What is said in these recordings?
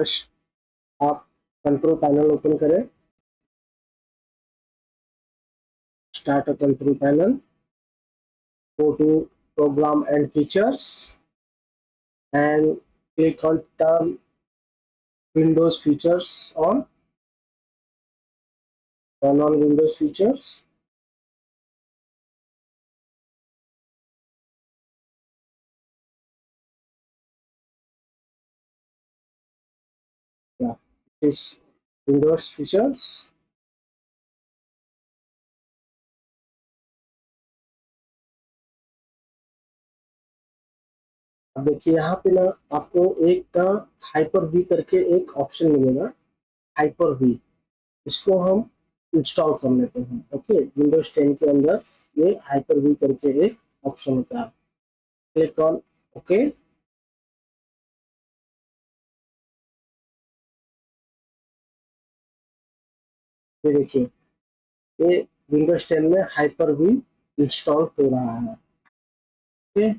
First आप control panel open करें, start a control panel, go to program and features and click on turn Windows features on, turn on Windows features. Yeah, this is Windows features. अब देखिए यहाँ पे ना आपको एक ना हाइपर वी करके एक ऑप्शन मिलेगा, हाइपर वी, इसको हम इंस्टॉल कर लेते हैं। ओके, विंडोज 10 के अंदर ये हाइपर वी करके एक ऑप्शन होता है, क्लिक ऑन ओके। ये देखिए ये विंडोज 10 में हाइपर वी इंस्टॉल हो रहा है। ओके,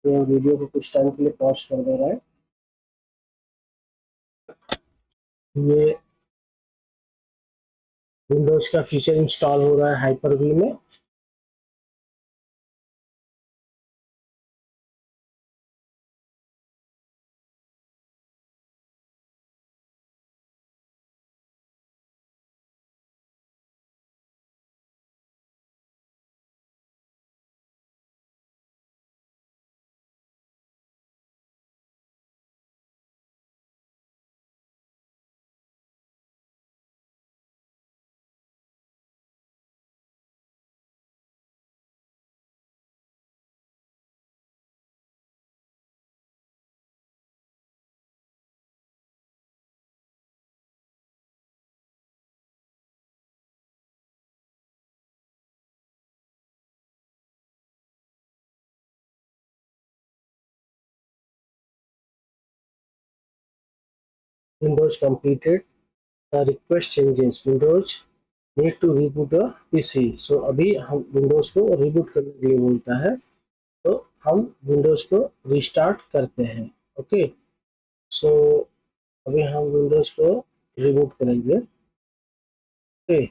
तो वीडियो को कुछ टाइम के लिए पॉज कर दे रहा है। ये विंडोज का फीचर इंस्टॉल हो रहा है हाइपर वी में। Windows completed, request changes, Windows need to reboot the PC. So अभी हम विंडोज को रिबूट करने के लिए बोलता है, तो हम विंडोज को रिस्टार्ट करते हैं। ओके, सो अभी हम विंडोज को रिबूट करेंगे। ओके,